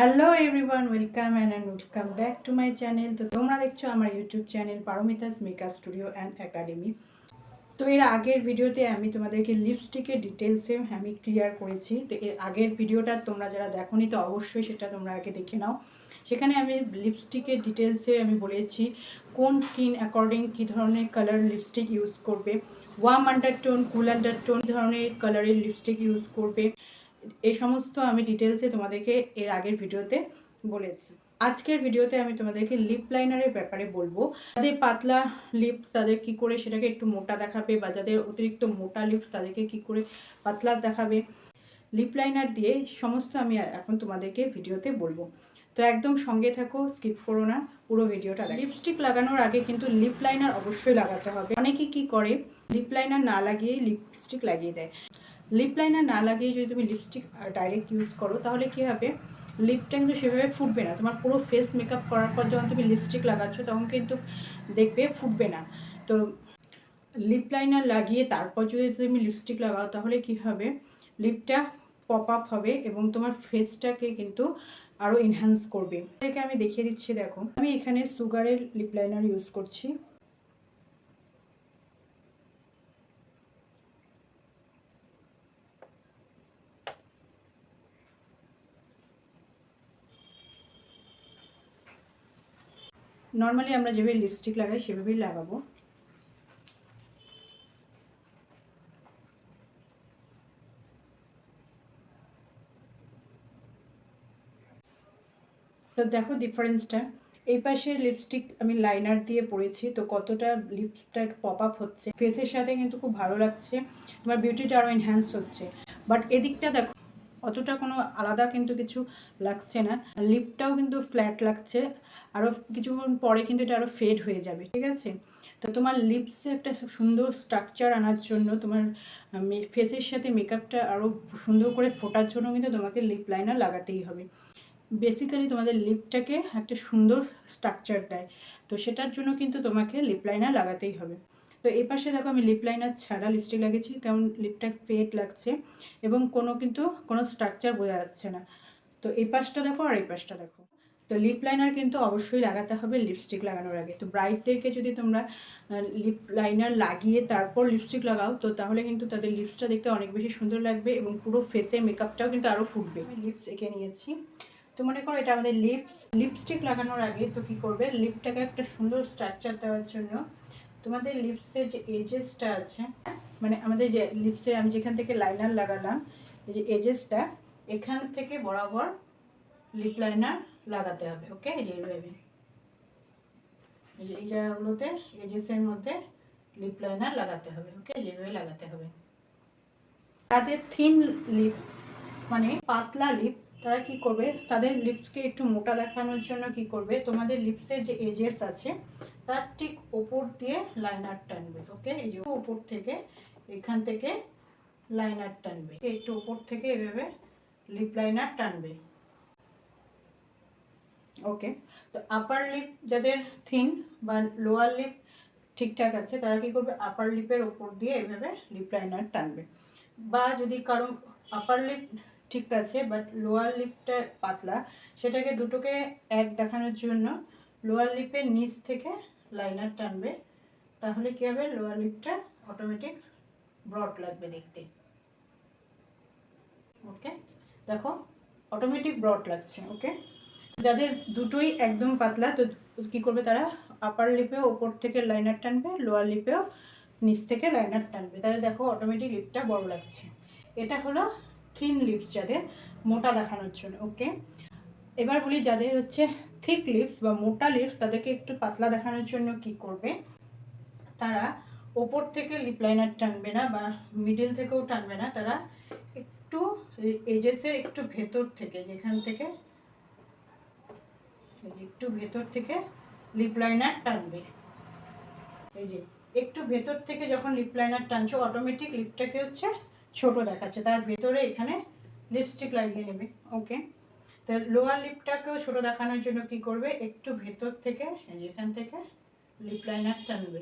Hello everyone, welcome and welcome back to my channel. তো তোমরা দেখছো আমার YouTube channel Paromita's makeup studio and academy. তো এর আগের ভিডিওতে আমি তোমাদেরকে লিপস্টিকের ডিটেলসে আমি ক্লিয়ার করেছি। তো এর আগের ভিডিওটা তোমরা যারা দেখোনি তো অবশ্যই সেটা তোমরা আগে দেখে নাও। সেখানে আমি লিপস্টিকের ডিটেলসে আমি বলেছি কোন স্কিন অ্যাকর্ডিং কী ধরনের কালার লিপস্টিক ইউজ করবে, ওয়ার্ম আন্ডারটোন, কুল আন্ডারটোন ধরনের কালারের লিপস্টিক ইউজ করবে। এই সমস্ত আমি ডিটেলসে তোমাদেরকে এর আগের ভিডিওতে বলেছি। আজকের ভিডিওতে আমি তোমাদেরকে লিপ লাইনারের ব্যাপারে বলবো। যাদের পাতলা লিপস তাদের কি করে সেটাকে একটু মোটা দেখাবে, বা যাদের অতিরিক্ত মোটা লিপস তাদেরকে কি করে পাতলা দেখাবে, লিপ লাইনার দিয়ে সমস্ত আমি এখন তোমাদেরকে ভিডিওতে বলবো। তো একদম সঙ্গে থাকো, স্কিপ করো না, পুরো ভিডিওটা দেখো। লিপস্টিক লাগানোর আগে কিন্তু লিপ লাইনার অবশ্যই লাগাতে হবে। অনেকে কি করে লিপ লাইনার না লাগিয়ে লিপস্টিক লাগিয়ে দেয়। লিপ লাইনার না লাগিয়ে যদি তুমি লিপস্টিক ডাইরেক্ট ইউজ করো তাহলে কী হবে, লিপটা কিন্তু সেভাবে ফুটবে না। তোমার পুরো ফেস মেকআপ করার পর যখন তুমি লিপস্টিক লাগাচ্ছ তখন কিন্তু দেখবে ফুটবে না। তো লিপ লাইনার লাগিয়ে তারপর যদি তুমি লিপস্টিক লাগাও তাহলে কী হবে, লিপটা পপ আপ হবে এবং তোমার ফেসটাকে কিন্তু আরও এনহ্যান্স করবে। এটাকে আমি দেখিয়ে দিচ্ছি, দেখো আমি এখানে সুগারের লিপ লাইনার ইউজ করছি। নর্মালি আমরা যেভাবে লিপস্টিক লাগাই সেভাবেই লাগাবো। তো দেখো ডিফারেন্সটা, এই পাশে লিপস্টিক আমি লাইনার দিয়ে পরেছি তো কতটা লিপসটা পপ আপ হচ্ছে, ফেসের সাথে কিন্তু খুব ভালো লাগছে, তোমার বিউটিটা আরও এনহ্যান্স হচ্ছে। বাট এদিকটা দেখো অতটা কোনো আলাদা কিন্তু কিছু লাগছে না, লিপটাও কিন্তু ফ্ল্যাট লাগছে, আরও কিছুক্ষণ পরে কিন্তু এটা আরও ফেড হয়ে যাবে, ঠিক আছে। তো তোমার লিপসে একটা সুন্দর স্ট্রাকচার আনার জন্য, তোমার ফেসের সাথে মেকআপটা আরও সুন্দর করে ফোটার জন্য কিন্তু তোমাকে লিপ লাইনার লাগাতেই হবে। বেসিক্যালি তোমাদের লিপটাকে একটা সুন্দর স্ট্রাকচার দেয়, তো সেটার জন্য কিন্তু তোমাকে লিপ লাইনার লাগাতেই হবে। তো এই পাশে দেখো আমি লিপ লাইনার ছাড়া লিপস্টিক লাগিয়েছি, কারণ লিপটা ফেড লাগছে এবং কোনো স্ট্রাকচার বোঝা যাচ্ছে না। তো এই পাশটা দেখো আর এই পাশটা দেখো। তো লিপ লাইনার কিন্তু অবশ্যই লাগাতে হবে লিপস্টিক লাগানোর আগে। তো ব্রাইডদেরকে যদি তোমরা লিপ লাইনার লাগিয়ে তারপর লিপস্টিক লাগাও তো তাহলে কিন্তু তাদের লিপসটা দেখতে অনেক বেশি সুন্দর লাগবে এবং পুরো ফেসে মেকআপটাও কিন্তু আরও ফুটবে। আমি লিপস এঁকে নিয়েছি। তো মনে করো এটা আমাদের লিপস্টিক লাগানোর আগে তো কি করবে, লিপটাকে একটা সুন্দর স্ট্রাকচার দেওয়ার জন্য তোমাদের লিপসের যে এজেসটা আছে, মানে আমাদের যে লিপসের আমি যেখান থেকে লাইনার লাগালাম এই যে এজেসটা, এখান থেকে বরাবর লিপ লাইনার লাগাতে হবে। ওকে, এই যে এইভাবে এই জায়গাগুলোতে এজেসের মধ্যে লিপ লাইনার লাগাতে হবে। ওকে, যেভাবে লাগাতে হবে। তাদের থিন লিপ মানে পাতলা লিপ, তারা কি করবে, তাদের লিপসকে একটু মোটা দেখানোর জন্য কি করবে, তোমাদের লিপসের যে এজেস আছে তার ঠিক ওপর দিয়ে লাইনার টানবে। ওকে, এই যে উপর থেকে এখান থেকে লাইনার টানবে, একটু উপর থেকে এভাবে লিপ লাইনার টানবে। ওকে, তো আপার লিপ যাদের থিন বা লোয়ার লিপ ঠিকঠাক আছে তারা কি করবে, আপার লিপের ওপর দিয়ে এভাবে লিপ লাইনার টানবে। বা যদি কারো আপার লিপ ঠিক আছে বাট লোয়ার লিপটা পাতলা, সেটাকে দুটোকে এক দেখানোর জন্য লোয়ার লিপের নিচ থেকে লাইনার টানবে, তাহলে কী হবে, লোয়ার লিপটা অটোমেটিক ব্রড লাগবে দেখতে। ওকে, দেখো অটোমেটিক ব্রড লাগছে। ওকে, যাদের দুটোই একদম পাতলা তো কী করবে, তারা আপার লিপেও ওপর থেকে লাইনার টানবে, লোয়ার লিপেও নিচ থেকে লাইনার টানবে, তাহলে দেখো অটোমেটিক লিপটা বড় লাগছে। এটা হলো থিন লিপস যাদের, মোটা দেখানোর জন্য। ওকে, এবার বলি যাদের হচ্ছে থিক লিপস বা মোটা লিপস তাদেরকে একটু পাতলা দেখানোর জন্য কি করবে, তারা ওপর থেকে লিপ লাইনার টানবে না বা মিডল থেকেও টানবে না, তারা একটু এজেসের একটু ভেতর থেকে, যেখান থেকে একটু ভেতর থেকে লিপ লাইনার টানবে। এই যে একটু ভেতর থেকে যখন লিপ লাইনার টানছো অটোমেটিক লিপটাকে হচ্ছে ছোট দেখাচ্ছে, তার ভেতরে এখানে লিপস্টিক লাগিয়ে নেবে। ওকে, তো লোয়ার লিপটাকেও ছোট দেখানোর জন্য কি করবে, একটু ভেতর থেকে যেখান থেকে লিপ লাইনার টানবে।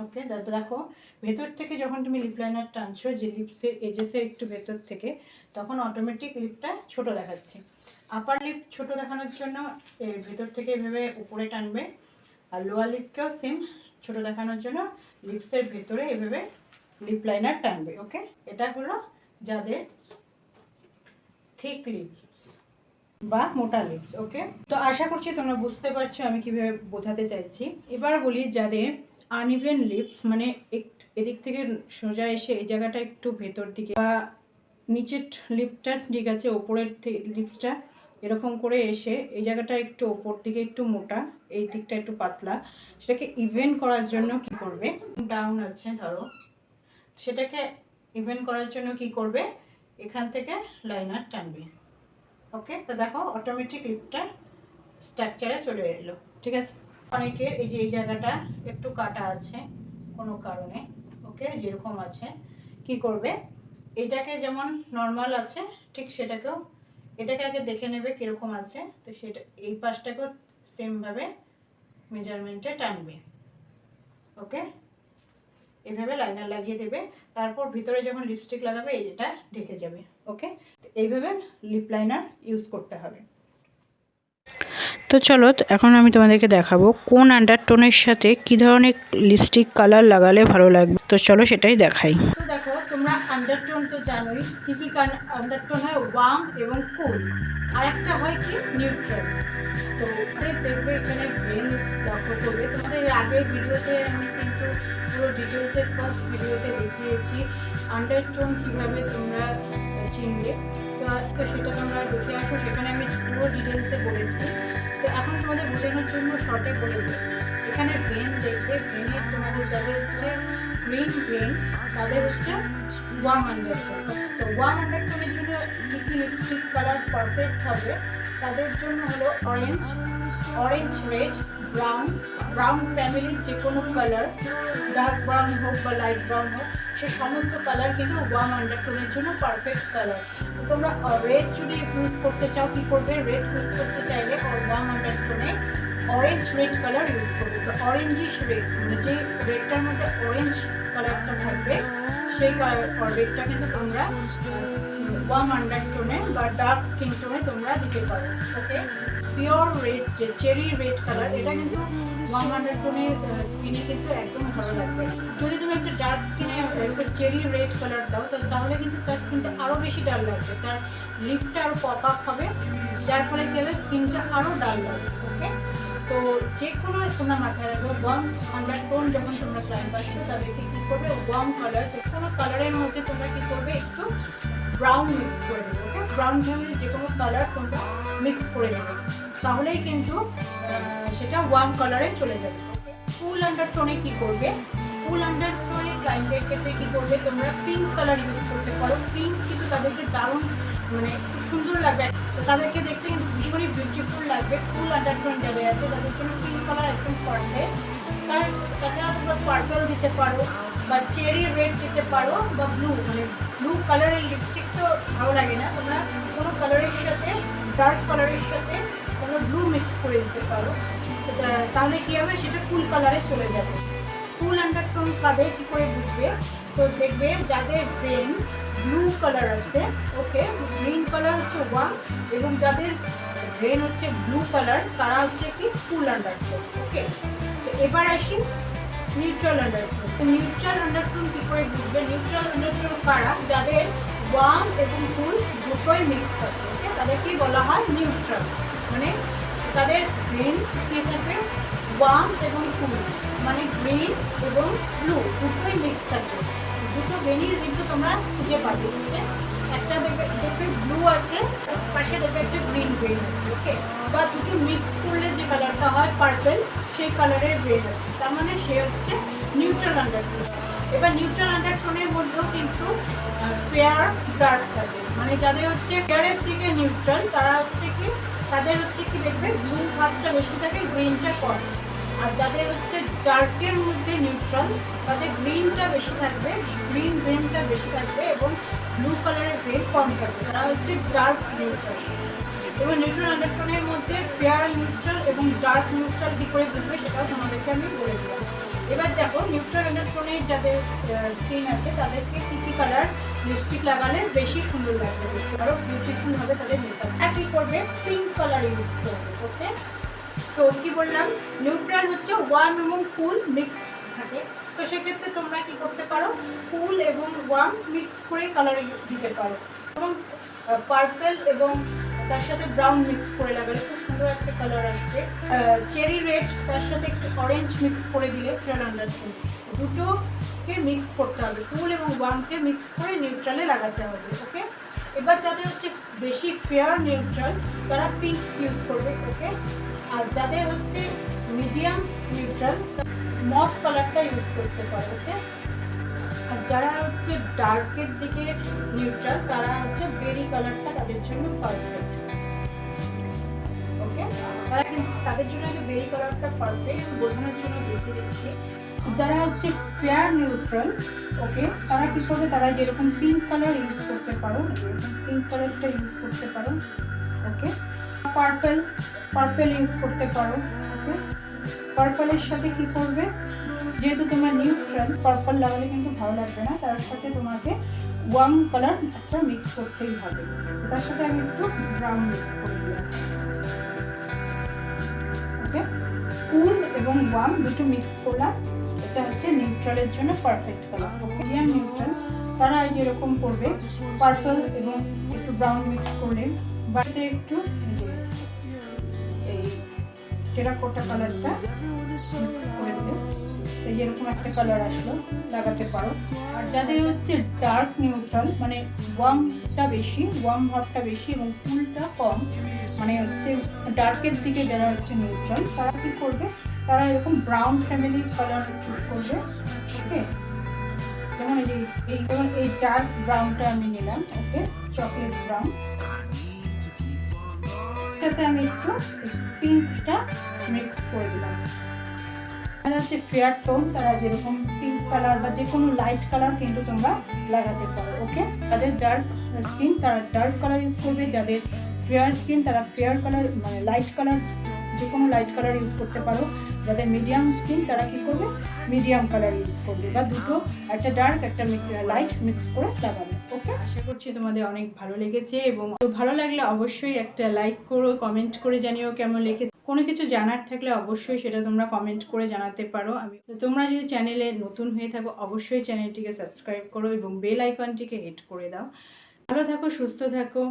ওকে, দেখো ভেতর থেকে যখন তুমি লিপ লাইনার টানছো, যে লিপসের এজেসের একটু ভেতর থেকে, তখন অটোমেটিক লিপটা ছোট দেখাচ্ছে। আপার লিপ ছোট দেখানোর জন্য এর ভেতর থেকে এভাবে উপরে টানবে, আর লোয়ার লিপকেও সেম ছোট দেখানোর জন্য লিপসের ভেতরে এভাবে লিপ লাইনার টানবে। ওকে, এটা হলো যাদের থিক লিপস বা মোটা লিপস। ওকে, তো আশা করছি তোমরা বুঝতে পারছো আমি কিভাবে বোঝাতে চাইছি। এবার বলি যাদের আনইভেন লিপস, মানে এদিক থেকে সোজা এসে এই জায়গাটা একটু ভেতর দিকে, বা নিচের লিপটা ঠিক আছে, ওপরের লিপসটা এরকম করে এসে এই জায়গাটা একটু ওপর দিকে একটু মোটা, এই দিকটা একটু পাতলা, সেটাকে ইভেন করার জন্য কি করবে, ডাউন আছে ধরো, সেটাকে ইভেন করার জন্য কি করবে, এখান থেকে লাইনার টানবে। ওকে, তো দেখো অটোমেটিক লিপটা স্ট্রাকচারে চলে এলো। ঠিক আছে, অনেকের এই যে এই জায়গাটা একটু কাটা আছে কোনো কারণে, ওকে যেরকম আছে, কি করবে, এটাকে যেমন নর্মাল আছে ঠিক সেটাকেও, এটাকে আগে দেখে নেবে কীরকম আছে, তো সেটা এই পাশটাকেও সেমভাবে মেজারমেন্টে টানবে। ওকে, এইভাবে লাইনার লাগিয়ে দেবে, তারপর ভিতরে যখন লিপস্টিক লাগাবে এটা ঢেকে যাবে। ওকে, এইভাবে লিপ লাইনার ইউজ করতে হবে। তো চলো এখন আমি তোমাদেরকে দেখাবো কোন আন্ডারটোনের সাথে কি ধরনের লিপস্টিক কালার লাগালে ভালো লাগবে। তো চলো সেটাই দেখাই। তো দেখো তোমরা আন্ডারটোন তো জানোই কি কি আন্ডারটোন হয়, ওয়ার্ম এবং কুল, আর একটা হয় কি নিউট্রাল। তো দেখবে এখানে ভেন লক্ষ্য করবে, তোমাদের আগের ভিডিওতে আমি কিন্তু পুরো ডিটেলসের ফার্স্ট ভিডিওতে দেখিয়েছি আন্ডারটোন কিভাবে তোমরা চিনবে, তো সেটা তোমরা দেখে আসো, সেখানে আমি পুরো ডিটেলসে বলেছি। তো এখন তোমাদের বোঝানোর জন্য শর্টে বলে দিই, এখানে ভেন দেখবে, ভেনের তোমাদের যাদের হচ্ছে গ্রিন ভেন তাদের হচ্ছে ওয়ার্ম আন্ডারটোন। তো ওয়ার্ম আন্ডারটোনের জন্য কী কী লিপস্টিক কালার পারফেক্ট হবে, তাদের জন্য হলো orange, orange red, brown, brown ফ্যামিলির যে কোনো কালার, ডার্ক ব্রাউন হোক বা লাইট ব্রাউন হোক, সে সমস্ত কালার কিন্তু ওয়ার্ম আন্ডারটোনের জন্য পারফেক্ট কালার। তো তোমরা রেড যদি ইউজ করতে চাও কি করবে, রেড ইউজ করতে চাইলে ওয়ার্ম আন্ডারটোনে অরেঞ্জ রেড কালার ইউজ করবে। তো অরেঞ্জিশ রেড, মানে যে রেডটার মধ্যে অরেঞ্জ কালারটা থাকবে সেই রেডটা কিন্তু তোমরা ওয়ার্ম আন্ডারটোনে বা ডার্ক স্কিন টোনে তোমরা দিতে পারো। ওকে, পিওর রেড যে চেরি রেড কালার, এটা কিন্তু ওয়ার্ম আন্ডারটোনের স্কিনে কিন্তু একদম ভালো লাগবে। যদি তুমি একটা ডার্ক স্কিনে একটা চেরি রেড কালার দাও তাহলে কিন্তু তার স্কিনটা আরও বেশি ডাল লাগবে, তার লিপটা আরও পপ আপ হবে, যার ফলে কি হবে, স্কিনটা আরও ডাল লাগবে। ওকে, তো যে কোনো তোমরা মাথায় রাখবো, ওয়ার্ম আন্ডারটোন যখন তোমরা ক্লায়েন্ট পাচ্ছ তাদেরকে কী করবে, ওয়ার্ম কালার যে কোনো কালারের মধ্যে তোমরা কী করবে, একটু ব্রাউন মিক্স করে দেবে। ওকে, ব্রাউন ফ্যামিলির যে কোনো কালার তোমরা মিক্স করে নেবে, তাহলেই কিন্তু সেটা ওয়ার্ম কালারে চলে যাবে। ফুল আন্ডারটোনে কী করবে, ফুল আন্ডারটোনে ক্লায়েন্টের ক্ষেত্রে কী করবে, তোমরা পিঙ্ক কালার ইউজ করতে পারো। পিঙ্ক কিন্তু তাদেরকে দারুণ মানে খুব সুন্দর লাগবে, তাদেরকে দেখতে কিন্তু ভীষণই বিউটিফুল লাগবে। ফুল আন্ডারটোন যাদের আছে তাদের জন্য পিঙ্ক কালার একদম পারফেক্ট। তাছাড়া তোমরা পার্পল দিতে পারো বা চেরি রেড দিতে পারো বা ব্লু, মানে ব্লু কালারের লিপস্টিক তো ভালো লাগে না, তোমরা কোনো কালারের সাথে ডার্ক কালারের সাথে তোমরা ব্লু মিক্স করে দিতে পারো, তাহলে কী হবে, সেটা ফুল কালারে চলে যাবে। ফুল আন্ডারটোন কাদের কী করে বুঝবে, তো দেখবে যাদের ব্রেন ব্লু কালার আছে, ওকে, গ্রিন কালার হচ্ছে ওয়ার্ম, এবং যাদের ব্রেন হচ্ছে ব্লু কালার তারা হচ্ছে কি ফুল আন্ডারটোন। ওকে, তো এবার আসি নিউট্রাল আন্ডারটোন। তো নিউট্রাল আন্ডারটোন কী করে বুঝবে, নিউট্রাল আন্ডারটোন কারা, যাদের ওয়ার্ম এবং ফুল দুটোই মিক্স থাকে। ওকে, তাদেরকেই বলা হয় নিউট্রাল, মানে তাদের ব্রেন কী থাকবে, ওয়ার্ম এবং ফুল, মানে গ্রিন এবং ব্লু দুটোই মিক্স থাকবে। দুটো বেনির কিন্তু তোমরা খুঁজে পাবে, একটা দেখবে ব্লু আছে, পাশে দেখবে একটা গ্রিন ব্রেন আছে। ওকে, বা দুটো মিক্স করলে যে কালারটা হয় পার্পল, সেই কালারের ব্রেন আছে, তার মানে সে হচ্ছে নিউট্রাল আন্ডারটোন। এবার নিউট্রাল আন্ডারটোনের মধ্যেও কিন্তু ফেয়ার ডার্ক থাকে, মানে যাদের হচ্ছে ফেয়ারের থেকে নিউট্রাল তারা হচ্ছে কি, তাদের হচ্ছে কি দেখবে ব্লু ভাবটা বেশি থাকে, গ্রিনটা কম। আর যাদের হচ্ছে ডার্কের মধ্যে নিউট্রাল তাদের গ্রিনটা বেশি থাকবে, গ্রিন ব্রেনটা বেশি থাকবে এবং ব্লু কালারের ব্রেন কম থাকবে, তারা হচ্ছে ডার্ক নিউট্রাল। এবং নিউট্রাল আন্ডারটোনের মধ্যে ফেয়ার নিউট্রাল এবং ডার্ক নিউট্রাল কী করে বুঝবে সেটাও তোমাদেরকে আমি বলে দিলাম। এবার দেখো নিউট্রাল আন্ডারটোনের যাদের স্কিন আছে তাদেরকে কী কালার লিপস্টিক লাগালে বেশি সুন্দর লাগবে, দেখতে পারো বিউটিফুল হবে তাদের মেকআপ। আর কি করবে, পিঙ্ক কালার ইউজ করবে। ওকে, তো কি বললাম, নিউট্রাল হচ্ছে ওয়ার্ম এবং কুল মিক্স থাকে, তো সেক্ষেত্রে তোমরা কি করতে পারো, কুল এবং ওয়ার্ম মিক্স করে কালার দিতে পারো, এবং পার্পল এবং তার সাথে ব্রাউন মিক্স করে লাগালে খুব সুন্দর একটা কালার আসবে। চেরি রেড তার সাথে একটু অরেঞ্জ মিক্স করে দিলে নিউট্রাল আন্ডারটোন, দুটোকে মিক্স করতে হবে, কুল এবং ওয়ার্মকে মিক্স করে নিউট্রালে লাগাতে হবে। ওকে, এবার যাদের হচ্ছে বেশি ফেয়ার নিউট্রাল তারা পিঙ্ক ইউজ করবে। ওকে, আর যাদের হচ্ছে মিডিয়াম নিউট্রাল মফ কালারটা ইউজ করতে পারে। ওকে, আর যারা হচ্ছে ডার্কের দিকে নিউট্রাল তারা হচ্ছে বেরি কালারটা তাদের জন্য পারফেক্ট। ওকে, তারা কিন্তু তাদের জন্য বেরি কালারটা পারফেক্ট, বোঝানোর জন্য দেখিয়ে দিচ্ছি। যারা হচ্ছে ফেয়ার নিউট্রাল, ওকে, তারা কি করবে, তারা যেরকম পিঙ্ক কালার ইউজ করতে পারো, এরকম পিঙ্ক কালারটা ইউজ করতে পারো। ওকে, পার্পল ইউজ করতে পারো। ওকে, পার্পলের সাথে কি করবে, যেহেতু তোমরা নিউট্রাল, পার্পল লাগালে কিন্তু ভালো লাগবে না, তার সাথে তোমাকে ওয়ার্ম কালার একটা মিক্স করতেই হবে। তার সাথে আমি একটু ব্রাউন মিক্স করে দিলাম। ওকে, কুল এবং ওয়ার্ম দুটো মিক্স করলাম, এটা হচ্ছে নিউট্রালের জন্য পারফেক্ট কালার। ওকে, মিডিয়াম নিউট্রাল তারা এই যেরকম করবে, পার্পল এবং একটু ব্রাউন মিক্স করলে বাড়িতে একটু এই টেরাকোটা কালারটা মিক্স করে দিলে এই যেরকম একটা কালার আসলো, লাগাতে পারো। আর যাদের হচ্ছে ডার্ক নিউট্রাল, মানে ওয়ার্মটা বেশি, ওয়ার্ম ভাবটা বেশি এবং কুলটা কম, মানে হচ্ছে ডার্কের দিকে যারা হচ্ছে নিউট্রাল, তারা কি করবে, তারা এরকম ব্রাউন ফ্যামিলির কালার চুজ করবে। ওকে, যেমন এই ডার্ক ব্রাউনটা আমি নিলাম। ওকে, চকলেট ব্রাউন, সাথে আমি একটু পিঙ্কটা মিক্স করে দিলাম। যারা হচ্ছে ফেয়ার টোন তারা যেরকম পিঙ্ক কালার বা যে কোনো লাইট কালার কিন্তু তোমরা লাগাতে পারো। ওকে, যাদের ডার্ক স্কিন তারা ডার্ক কালার ইউজ করবে, যাদের ফেয়ার স্কিন তারা ফেয়ার কালার মানে লাইট কালার, যে কোনো লাইট কালার ইউজ করতে পারো। যাদের মিডিয়াম স্কিন তারা কি করবে, মিডিয়াম কালার ইউজ করবে, বা দুটো একটা ডার্ক একটা লাইট মিক্স করে লাগাবে। ওকে, আশা করছি তোমাদের অনেক ভালো লেগেছে, এবং ভালো লাগলে অবশ্যই একটা লাইক করো, কমেন্ট করে জানিও কেমন লেগেছে। কোনো কিছু জানার থাকলে অবশ্যই সেটা তোমরা কমেন্ট করে জানাতে পারো। তোমরা যদি চ্যানেলে নতুন হয়ে থাকো অবশ্যই চ্যানেলটিকে সাবস্ক্রাইব করো এবং বেল আইকনটিকে হিট করে দাও। ভালো থাকো, সুস্থ থাকো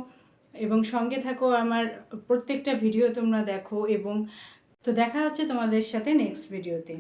এবং সঙ্গে থাকো, আমার প্রত্যেকটা ভিডিও তোমরা দেখো, এবং তো দেখা হচ্ছে তোমাদের সাথে নেক্সট ভিডিওতে।